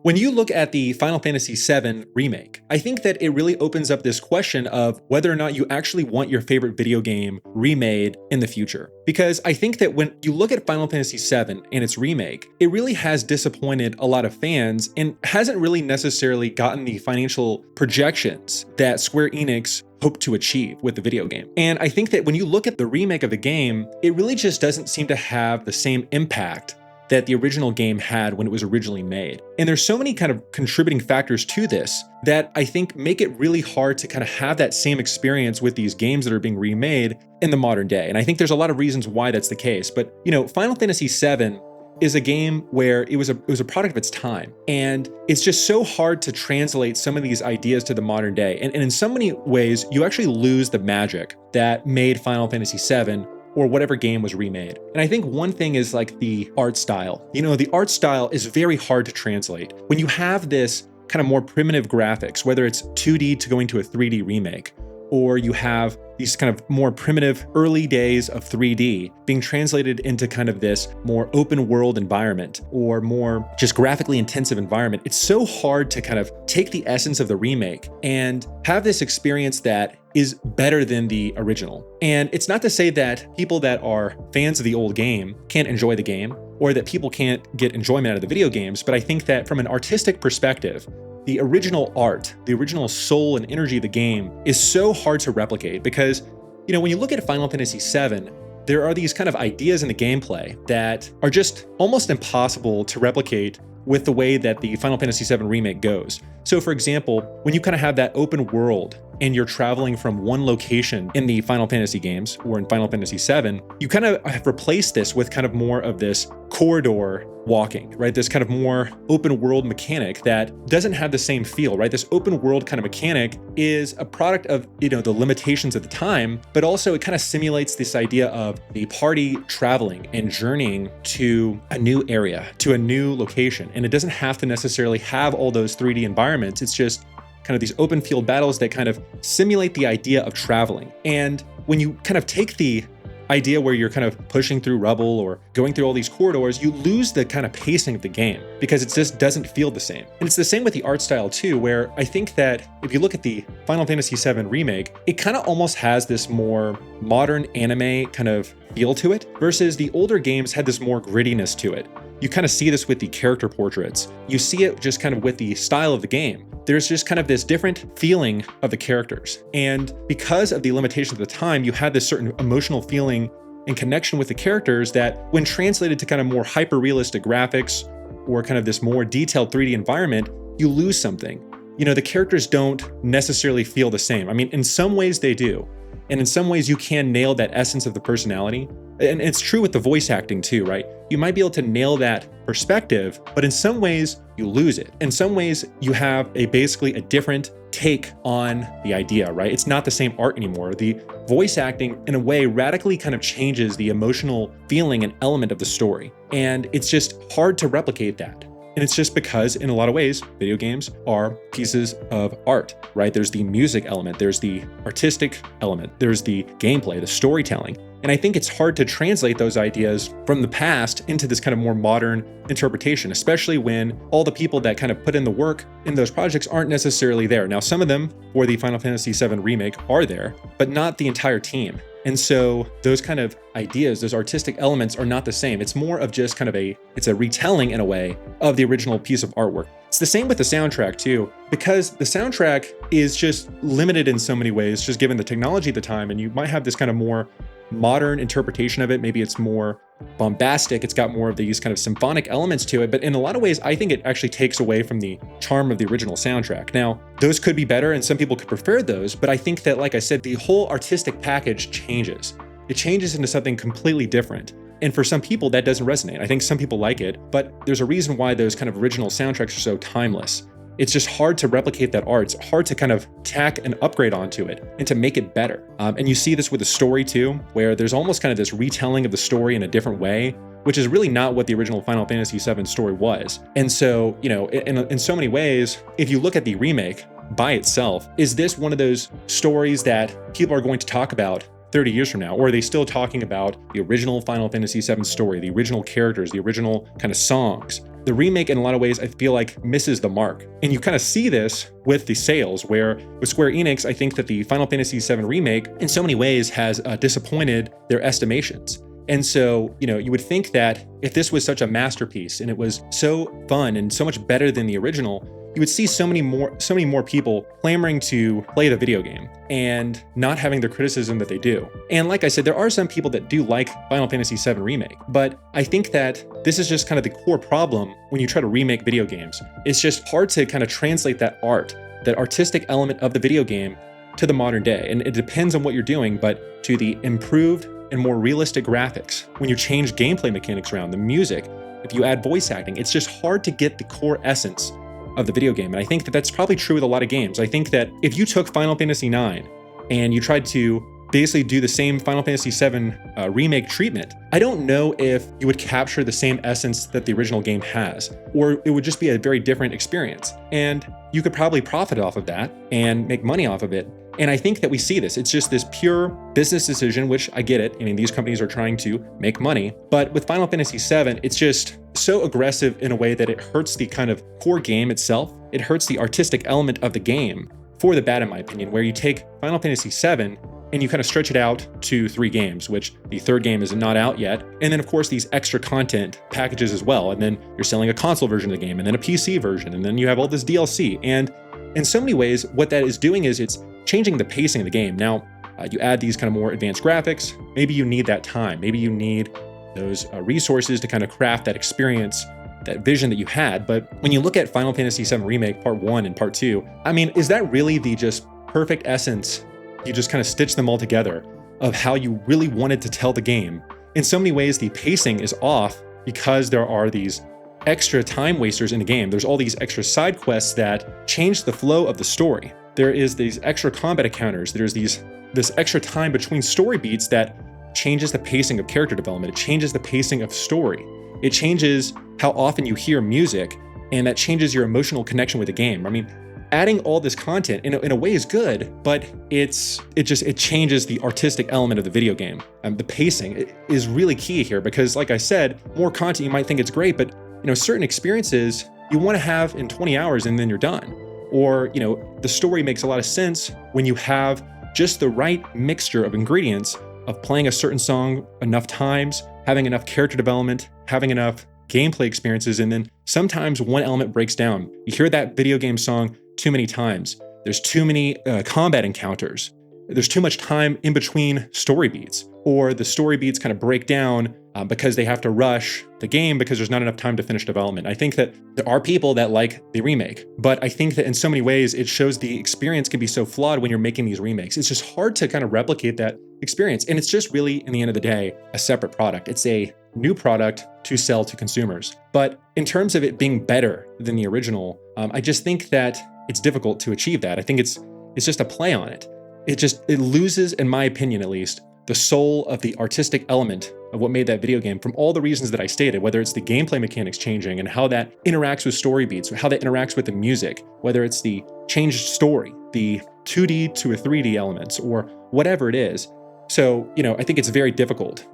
When you look at the Final Fantasy VII remake, I think that it really opens up this question of whether or not you actually want your favorite video game remade in the future. Because I think that when you look at Final Fantasy VII and its remake, it really has disappointed a lot of fans and hasn't really necessarily gotten the financial projections that Square Enix hope to achieve with the video game. And I think that when you look at the remake of the game, it really just doesn't seem to have the same impact that the original game had when it was originally made. And there's so many kind of contributing factors to this that I think make it really hard to kind of have that same experience with these games that are being remade in the modern day. And I think there's a lot of reasons why that's the case. But, Final Fantasy VII is a game where it was a product of its time. And it's just so hard to translate some of these ideas to the modern day. And in so many ways, you actually lose the magic that made Final Fantasy VII or whatever game was remade. And I think one thing is like the art style. The art style is very hard to translate. When you have this kind of more primitive graphics, whether it's 2D to going to a 3D remake, or you have these kind of more primitive early days of 3D being translated into kind of this more open world environment or more just graphically intensive environment, it's so hard to kind of take the essence of the remake and have this experience that is better than the original. And it's not to say that people that are fans of the old game can't enjoy the game or that people can't get enjoyment out of the video games, but I think that from an artistic perspective, the original art, the original soul and energy of the game is so hard to replicate because, when you look at Final Fantasy VII, there are these kind of ideas in the gameplay that are just almost impossible to replicate with the way that the Final Fantasy VII remake goes. So for example, when you kind of have that open world and you're traveling from one location in the Final Fantasy games or in Final Fantasy VII, you kind of have replaced this with kind of more of this corridor walking, right? This kind of more open world mechanic that doesn't have the same feel, right? This open world kind of mechanic is a product of, the limitations at the time, but also it kind of simulates this idea of the party traveling and journeying to a new area, to a new location. And it doesn't have to necessarily have all those 3D environments. It's just kind of these open field battles that kind of simulate the idea of traveling. And when you kind of take the idea where you're kind of pushing through rubble or going through all these corridors, you lose the kind of pacing of the game because it just doesn't feel the same. And it's the same with the art style too, where I think that if you look at the Final Fantasy VII remake, it kind of almost has this more modern anime kind of feel to it versus the older games had this more grittiness to it. You kind of see this with the character portraits. You see it just kind of with the style of the game. There's just kind of this different feeling of the characters. And because of the limitations of the time, you had this certain emotional feeling and connection with the characters that when translated to kind of more hyper-realistic graphics or kind of this more detailed 3D environment, you lose something. The characters don't necessarily feel the same. I mean, in some ways they do. And in some ways you can nail that essence of the personality. And it's true with the voice acting too, right? You might be able to nail that perspective, but in some ways you lose it. In some ways you have basically a different take on the idea, right? It's not the same art anymore. The voice acting in a way radically kind of changes the emotional feeling and element of the story. And it's just hard to replicate that. And it's just because, in a lot of ways, video games are pieces of art, right? There's the music element, there's the artistic element, there's the gameplay, the storytelling. And I think it's hard to translate those ideas from the past into this kind of more modern interpretation, especially when all the people that kind of put in the work in those projects aren't necessarily there. Now, some of them for the Final Fantasy VII remake are there, but not the entire team. And so those kind of ideas, those artistic elements are not the same. It's more of just kind of it's a retelling in a way of the original piece of artwork. It's the same with the soundtrack too, because the soundtrack is just limited in so many ways, just given the technology at the time. And you might have this kind of more modern interpretation of it. Maybe it's more bombastic. It's got more of these kind of symphonic elements to it. But in a lot of ways, I think it actually takes away from the charm of the original soundtrack. Now, those could be better and some people could prefer those, but I think that, like I said, the whole artistic package changes. It changes into something completely different. And for some people, that doesn't resonate. I think some people like it, but there's a reason why those kind of original soundtracks are so timeless. It's just hard to replicate that art. It's hard to kind of tack an upgrade onto it and to make it better. And you see this with the story too, where there's almost kind of this retelling of the story in a different way, which is really not what the original Final Fantasy VII story was. And so, in so many ways, if you look at the remake by itself, is this one of those stories that people are going to talk about 30 years from now? Or are they still talking about the original Final Fantasy VII story, the original characters, the original kind of songs? The remake, in a lot of ways, I feel like misses the mark. And you kind of see this with the sales, where with Square Enix, I think that the Final Fantasy VII remake, in so many ways, has disappointed their estimations. And so, you would think that if this was such a masterpiece and it was so fun and so much better than the original, you would see so many more people clamoring to play the video game and not having the criticism that they do. And like I said, there are some people that do like Final Fantasy VII Remake, but I think that this is just kind of the core problem when you try to remake video games. It's just hard to kind of translate that artistic element of the video game to the modern day. And it depends on what you're doing, but to the improved and more realistic graphics, when you change gameplay mechanics around, the music, if you add voice acting, it's just hard to get the core essence of the video game. And I think that that's probably true with a lot of games. I think that if you took Final Fantasy IX and you tried to basically do the same Final Fantasy VII remake treatment, I don't know if you would capture the same essence that the original game has, or it would just be a very different experience. And you could probably profit off of that and make money off of it. And I think that we see this. It's just this pure business decision, which I get it. I mean, these companies are trying to make money. But with Final Fantasy VII, it's just so aggressive in a way that it hurts the kind of core game itself. It hurts the artistic element of the game for the bad, in my opinion, where you take Final Fantasy VII and you kind of stretch it out to 3 games, which the 3rd game is not out yet. And then, of course, these extra content packages as well. And then you're selling a console version of the game, and then a PC version, and then you have all this DLC. And in so many ways, what that is doing is it's changing the pacing of the game. Now, you add these kind of more advanced graphics, maybe you need that time. Maybe you need those resources to kind of craft that experience, that vision that you had. But when you look at Final Fantasy VII Remake Part 1 and Part 2, I mean, is that really the just perfect essence? You just kind of stitch them all together of how you really wanted to tell the game. In so many ways, the pacing is off because there are these extra time wasters in the game. There's all these extra side quests that change the flow of the story. There is these extra combat encounters. There's this extra time between story beats that changes the pacing of character development. It changes the pacing of story. It changes how often you hear music, and that changes your emotional connection with the game. I mean, adding all this content in a way is good, but it changes the artistic element of the video game. The pacing is really key here because, like I said, more content, you might think it's great, but certain experiences you want to have in 20 hours and then you're done. Or, the story makes a lot of sense when you have just the right mixture of ingredients of playing a certain song enough times, having enough character development, having enough gameplay experiences, and then sometimes one element breaks down. You hear that video game song too many times. There's too many combat encounters. There's too much time in between story beats, or the story beats kind of break down because they have to rush the game because there's not enough time to finish development. I think that there are people that like the remake, but I think that in so many ways, it shows the experience can be so flawed when you're making these remakes. It's just hard to kind of replicate that experience. And it's just really, in the end of the day, a separate product. It's a new product to sell to consumers. But in terms of it being better than the original, I just think that it's difficult to achieve that. I think it's just a play on it. It loses, in my opinion at least, the soul of the artistic element of what made that video game from all the reasons that I stated, whether it's the gameplay mechanics changing and how that interacts with story beats, how that interacts with the music, whether it's the changed story, the 2D to a 3D elements, or whatever it is. So, I think it's very difficult